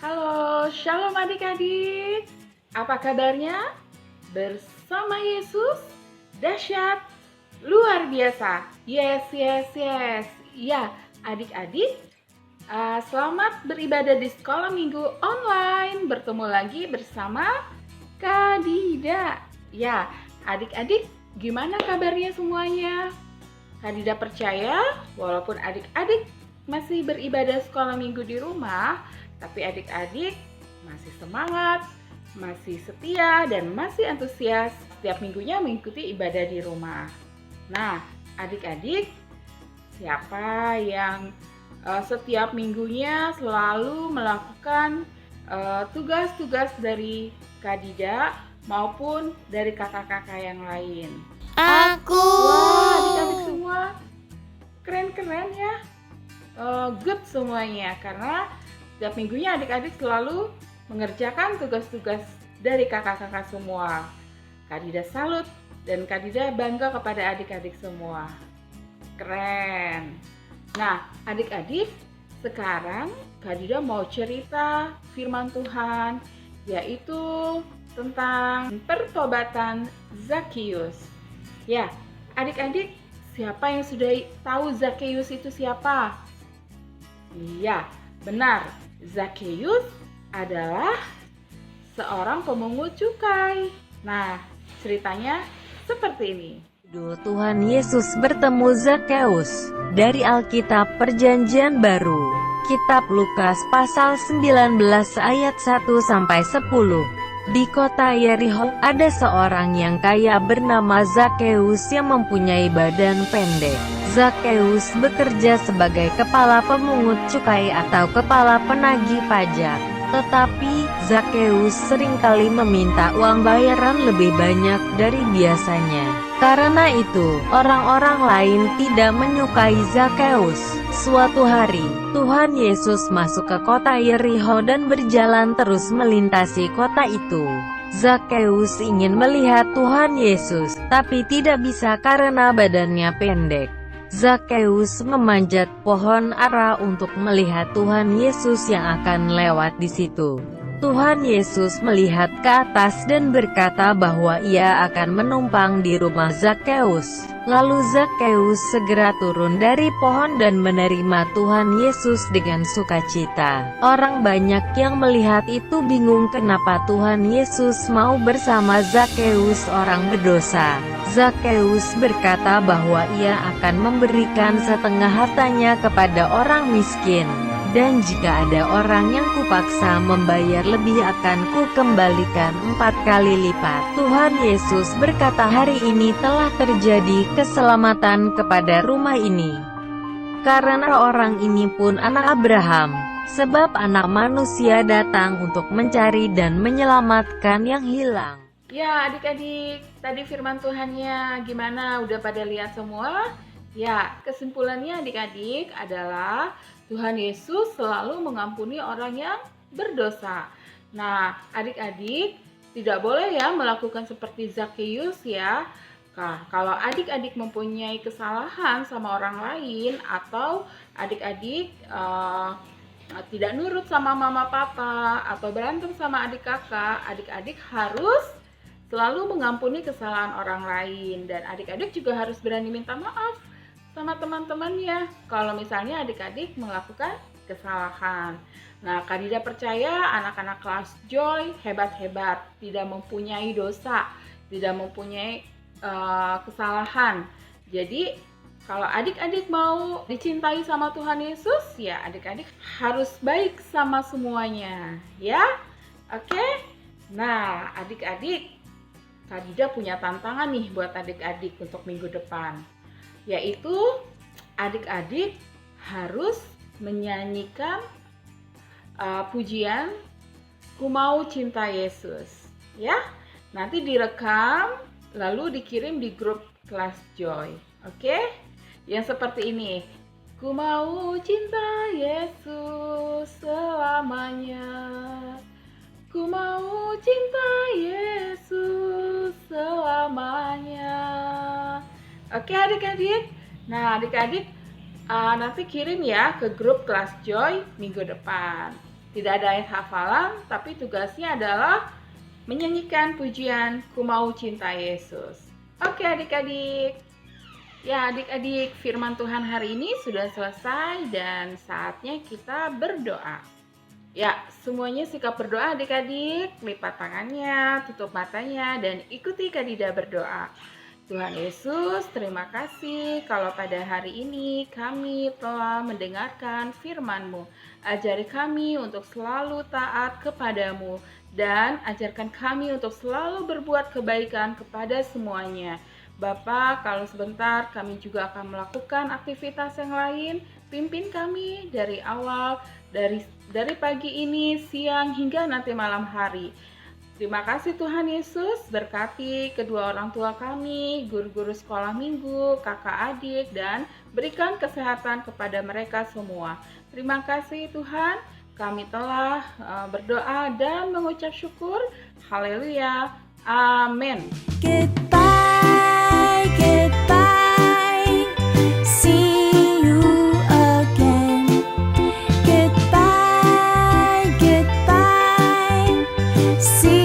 Halo, shalom adik-adik. Apa kabarnya? Bersama Yesus, dahsyat, luar biasa. Yes, yes, yes. Ya, adik-adik, selamat beribadah di sekolah minggu online. Bertemu lagi bersama Kak Dida. Ya, adik-adik, gimana kabarnya semuanya? Kak Dida percaya, walaupun adik-adik masih beribadah sekolah minggu di rumah, tapi adik-adik masih semangat, masih setia, dan masih antusias setiap minggunya mengikuti ibadah di rumah. Nah, adik-adik, siapa yang setiap minggunya selalu melakukan tugas-tugas dari Kak Dida maupun dari kakak-kakak yang lain? Aku. Wah, adik-adik semua keren-keren ya. Good semuanya, karena setiap minggunya adik-adik selalu mengerjakan tugas-tugas dari kakak-kakak semua. Kak Dida salut dan Kak Dida bangga kepada adik-adik semua. Keren. Nah, adik-adik, sekarang Kak Dida mau cerita firman Tuhan, yaitu tentang pertobatan Zakheus. Ya, adik-adik, siapa yang sudah tahu Zakheus itu siapa? Iya, benar. Zakheus adalah seorang pemungut cukai. Nah, ceritanya seperti ini. Tuhan Yesus bertemu Zakheus. Dari Alkitab Perjanjian Baru, Kitab Lukas pasal 19 ayat 1-10. Di kota Yerikho, ada seorang yang kaya bernama Zakheus yang mempunyai badan pendek. Zakheus bekerja sebagai kepala pemungut cukai atau kepala penagih pajak. Tetapi, Zakheus seringkali meminta uang bayaran lebih banyak dari biasanya. Karena itu, orang-orang lain tidak menyukai Zakheus. Suatu hari, Tuhan Yesus masuk ke kota Yerikho dan berjalan terus melintasi kota itu. Zakheus ingin melihat Tuhan Yesus, tapi tidak bisa karena badannya pendek. Zakheus memanjat pohon ara untuk melihat Tuhan Yesus yang akan lewat di situ. Tuhan Yesus melihat ke atas dan berkata bahwa ia akan menumpang di rumah Zakheus. Lalu Zakheus segera turun dari pohon dan menerima Tuhan Yesus dengan sukacita. Orang banyak yang melihat itu bingung kenapa Tuhan Yesus mau bersama Zakheus, orang berdosa. Zakheus berkata bahwa ia akan memberikan setengah hartanya kepada orang miskin. Dan jika ada orang yang kupaksa membayar lebih, akan kukembalikan 4 kali lipat. Tuhan Yesus berkata, hari ini telah terjadi keselamatan kepada rumah ini. Karena orang ini pun anak Abraham. Sebab anak manusia datang untuk mencari dan menyelamatkan yang hilang. Ya, adik-adik, tadi firman Tuhannya gimana? Udah pada lihat semua? Ya, kesimpulannya adik-adik adalah Tuhan Yesus selalu mengampuni orang yang berdosa. Nah, adik-adik tidak boleh ya melakukan seperti Zakheus ya. Nah, kalau adik-adik mempunyai kesalahan sama orang lain atau adik-adik tidak nurut sama mama papa atau berantem sama adik kakak, adik-adik harus selalu mengampuni kesalahan orang lain, dan adik-adik juga harus berani minta maaf sama teman-temannya kalau misalnya adik-adik melakukan kesalahan. Nah, Kak Dida percaya anak-anak kelas Joy hebat-hebat, tidak mempunyai dosa, tidak mempunyai kesalahan. Jadi, kalau adik-adik mau dicintai sama Tuhan Yesus, ya adik-adik harus baik sama semuanya, ya. Oke? Nah, adik-adik, Kak Dida punya tantangan nih buat adik-adik untuk minggu depan, yaitu adik-adik harus menyanyikan pujian Ku Mau Cinta Yesus, ya. Nanti direkam lalu dikirim di grup kelas Joy, oke? Yang seperti ini. Ku mau cinta Yesus selamanya. Ku mau cinta Yesus selamanya. Oke adik-adik. Nah adik-adik nanti kirim ya ke grup kelas Joy minggu depan. Tidak ada ayat hafalan, tapi tugasnya adalah menyanyikan pujian Ku Mau Cinta Yesus. Oke adik-adik. Ya adik-adik, firman Tuhan hari ini sudah selesai dan saatnya kita berdoa. Ya, semuanya sikap berdoa adik-adik, lipat tangannya, tutup matanya, dan ikuti Kadida berdoa. Tuhan Yesus, terima kasih kalau pada hari ini kami telah mendengarkan firman-Mu. Ajari kami untuk selalu taat kepadamu, dan ajarkan kami untuk selalu berbuat kebaikan kepada semuanya. Bapa, kalau sebentar kami juga akan melakukan aktivitas yang lain, pimpin kami dari awal, dari pagi ini, siang, hingga nanti malam hari. Terima kasih Tuhan Yesus, berkati kedua orang tua kami, guru-guru sekolah minggu, kakak adik, dan berikan kesehatan kepada mereka semua. Terima kasih Tuhan, kami telah berdoa dan mengucap syukur. Haleluya, amin. Goodbye, goodbye, see you again. Goodbye, goodbye, see